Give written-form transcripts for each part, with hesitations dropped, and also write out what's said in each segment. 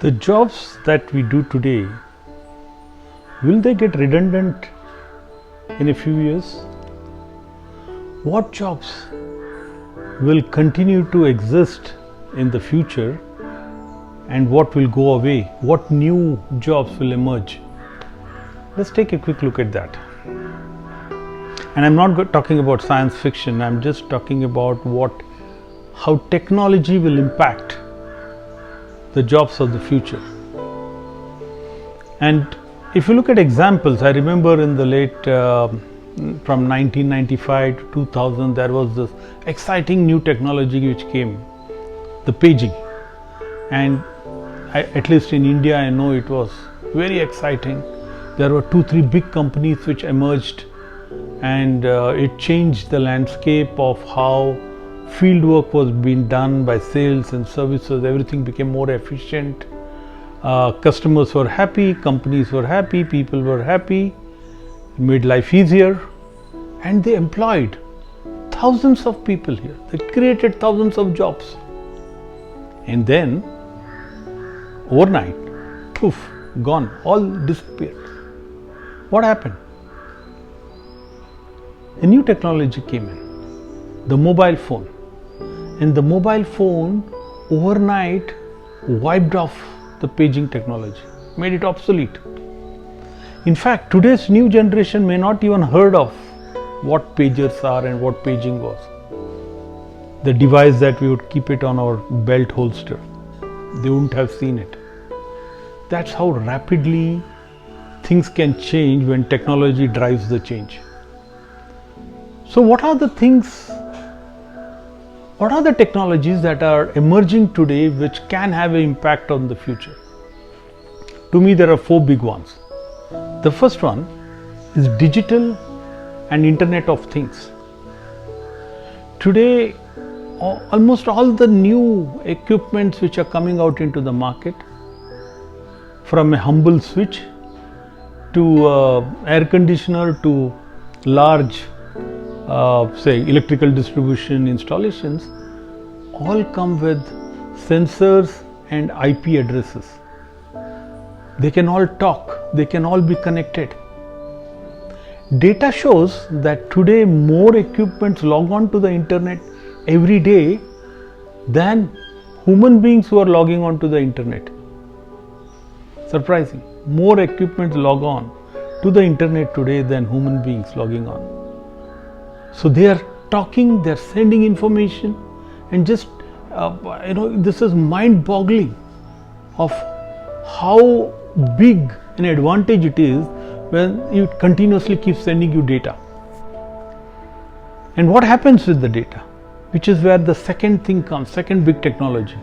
The jobs that we do today, will they get redundant in a few years? What jobs will continue to exist in the future and what will go away? What new jobs will emerge? Let's take a quick look at that. And I'm not talking about science fiction, I'm just talking about how technology will impact the jobs of the future. And if you look at examples, I remember in the late from 1995 to 2000 there was this exciting new technology which came, the paging, and at least in India I know it was very exciting. There were 2-3 big companies which emerged, and it changed the landscape of how field work was being done by sales and services. Everything became more efficient. Customers were happy, companies were happy, people were happy. It made life easier, and they employed thousands of people here. They created thousands of jobs. And then overnight, poof, gone, all disappeared. What happened? A new technology came in, the mobile phone. And the mobile phone overnight wiped off the paging technology, made it obsolete. In fact, today's new generation may not even heard of what pagers are and what paging was. The device that we would keep it on our belt holster, they wouldn't have seen it. That's how rapidly things can change when technology drives the change. So what are the technologies that are emerging today which can have an impact on the future? To me, there are 4 big ones. The first one is digital and Internet of Things. Today, almost all the new equipments which are coming out into the market, from a humble switch to air conditioner to large say electrical distribution installations, all come with sensors and IP addresses. They can all talk, they can all be connected. Data shows that today more equipments log on to the internet every day than human beings who are logging on to the internet. Surprising. More equipments log on to the internet today than human beings logging on. So they are talking, they are sending information, and just this is mind-boggling of how big an advantage it is when you continuously keep sending you data. And what happens with the data? Which is where the second thing comes, second big technology,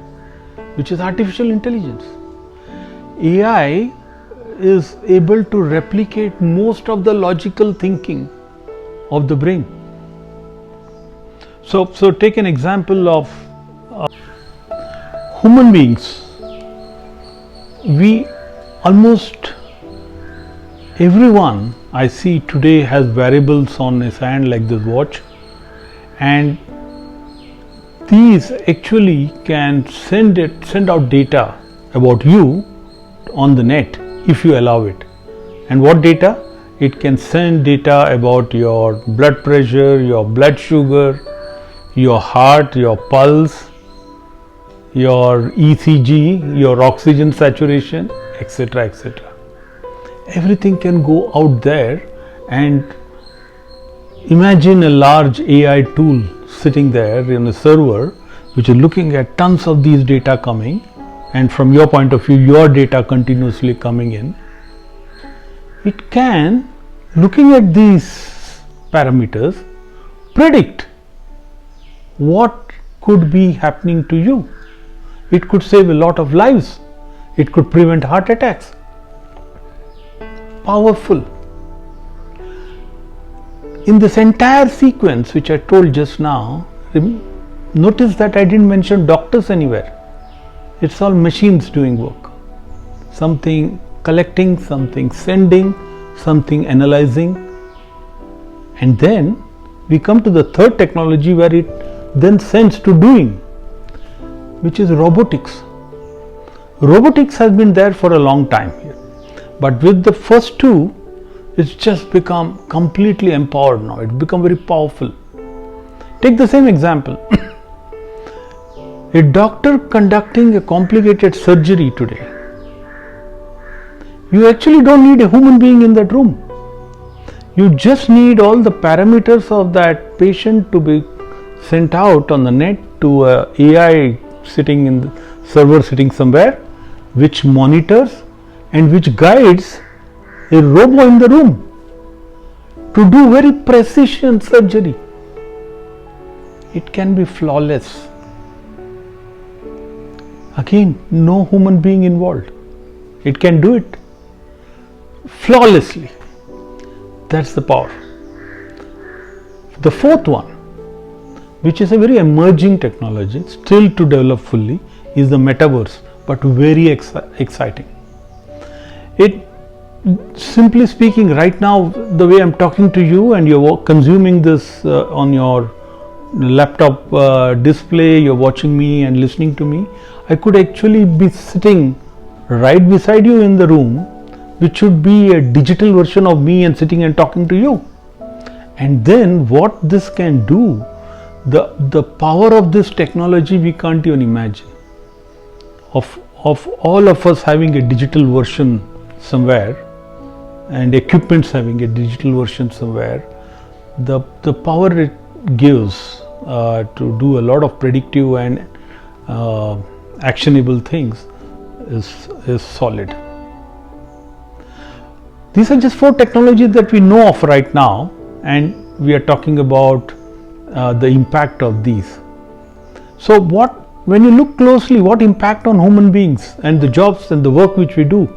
which is artificial intelligence. AI is able to replicate most of the logical thinking of the brain. So take an example of human beings. Almost everyone I see today has wearables on his hand like this watch, and these actually can send out data about you on the net if you allow it. And what data? It can send data about your blood pressure, your blood sugar, your heart, your pulse, your ECG, your oxygen saturation, etc., etc. Everything can go out there, and imagine a large AI tool sitting there in a server which is looking at tons of these data coming, and from your point of view, your data continuously coming in. It can, looking at these parameters, predict what could be happening to you. It could save a lot of lives. It could prevent heart attacks. Powerful. In this entire sequence which I told just now, notice that I didn't mention doctors anywhere. It's all machines doing work. Something collecting, something sending, something analyzing. And then we come to the third technology where it then sends to doing, which is robotics. Robotics has been there for a long time here, but with the first two, it's just become completely empowered now. It's become very powerful. Take the same example. A doctor conducting a complicated surgery today, you actually don't need a human being in that room. You just need all the parameters of that patient to be sent out on the net to a AI sitting in the server sitting somewhere, which monitors and which guides a robo in the room to do very precision surgery. It can be flawless. Again, no human being involved. It can do it flawlessly. That's the power. The fourth one, which is a very emerging technology, still to develop fully, is the metaverse, but very exciting. It, simply speaking, right now, the way I'm talking to you and you're consuming this on your laptop display, you're watching me and listening to me, I could actually be sitting right beside you in the room, which should be a digital version of me and sitting and talking to you. And then what this can do, the power of this technology we can't even imagine. Of all of us having a digital version somewhere and equipments having a digital version somewhere, the power it gives to do a lot of predictive and actionable things is solid. These are just 4 technologies that we know of right now, and we are talking about the impact of these. So when you look closely, what impact on human beings and the jobs and the work which we do?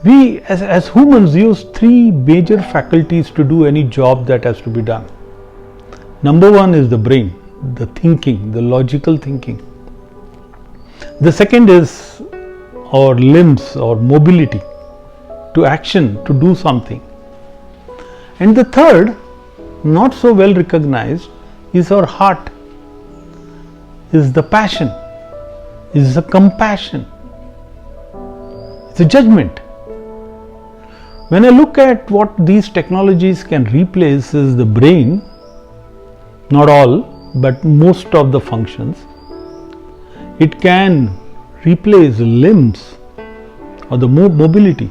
We as humans use 3 major faculties to do any job that has to be done. Number 1 is the brain, the thinking, the logical thinking. The second is our limbs or mobility, to action, to do something. And the third, not so well recognized, is our heart, is the passion, is the compassion, it's a judgment. When I look at what these technologies can replace is the brain, not all, but most of the functions. It can replace limbs or the mobility.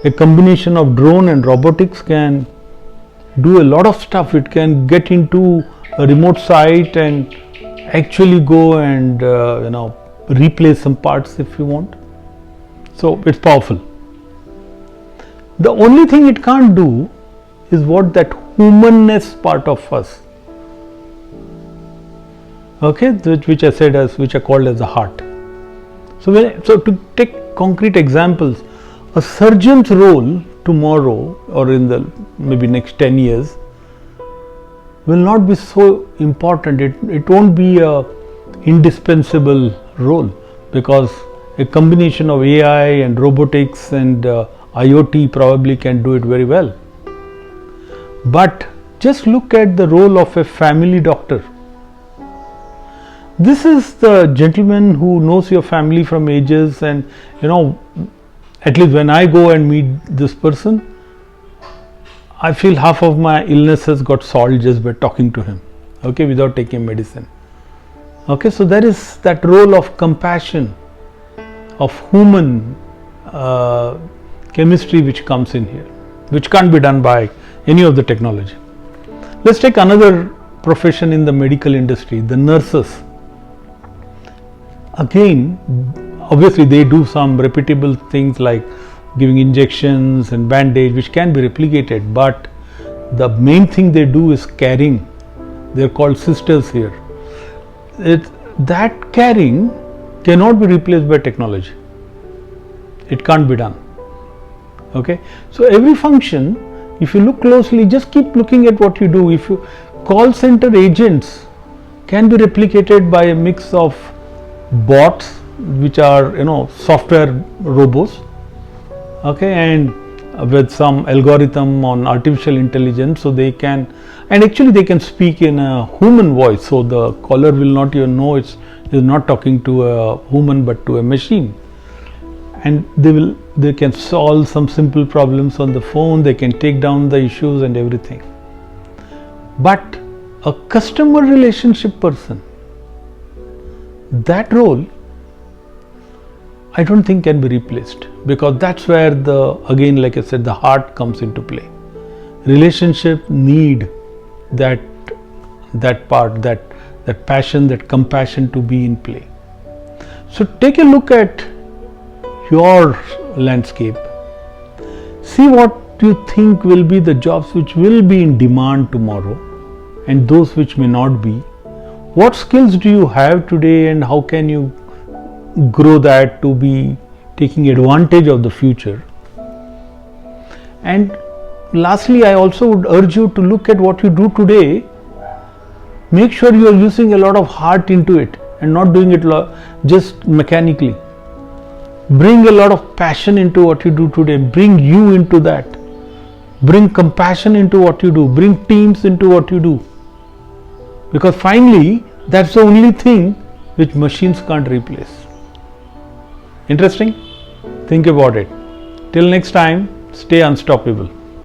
A combination of drone and robotics can do a lot of stuff. It can get into a remote site and actually go and replace some parts if you want. So it's powerful. The only thing it can't do is what that humanness part of us, okay, which I said which are called as the heart. So to take concrete examples, a surgeon's role tomorrow or in the maybe next 10 years will not be so important. It won't be a indispensable role, because a combination of AI and robotics and IoT probably can do it very well. But just look at the role of a family doctor. This is the gentleman who knows your family from ages, and at least when I go and meet this person, I feel half of my illness has got solved just by talking to him, okay, without taking medicine. Okay, so there is that role of compassion, of human chemistry which comes in here, which can't be done by any of the technology. Let's take another profession in the medical industry, the nurses. Again, obviously they do some repeatable things like giving injections and bandage, which can be replicated, but the main thing they do is caring. They're called sisters here. That caring cannot be replaced by technology. It can't be done. Okay, so every function, if you look closely, just keep looking at what you do. If you call center agents can be replicated by a mix of bots, which are software robots, okay, and with some algorithm on artificial intelligence, so they can, and actually they can speak in a human voice, so the caller will not even know it's is not talking to a human but to a machine, and they can solve some simple problems on the phone, they can take down the issues and everything. But a customer relationship person, that role I don't think can be replaced, because that's where again like I said, the heart comes into play. Relationship need that part, that passion, that compassion to be in play. So take a look at your landscape, see what you think will be the jobs which will be in demand tomorrow and those which may not be. What skills do you have today and how can you grow that to be taking advantage of the future? And lastly, I also would urge you to look at what you do today. Make sure you are using a lot of heart into it and not doing it just mechanically. Bring a lot of passion into what you do today. Bring you into that. Bring compassion into what you do. Bring teams into what you do. Because finally, that's the only thing which machines can't replace. Interesting? Think about it. Till next time, stay unstoppable.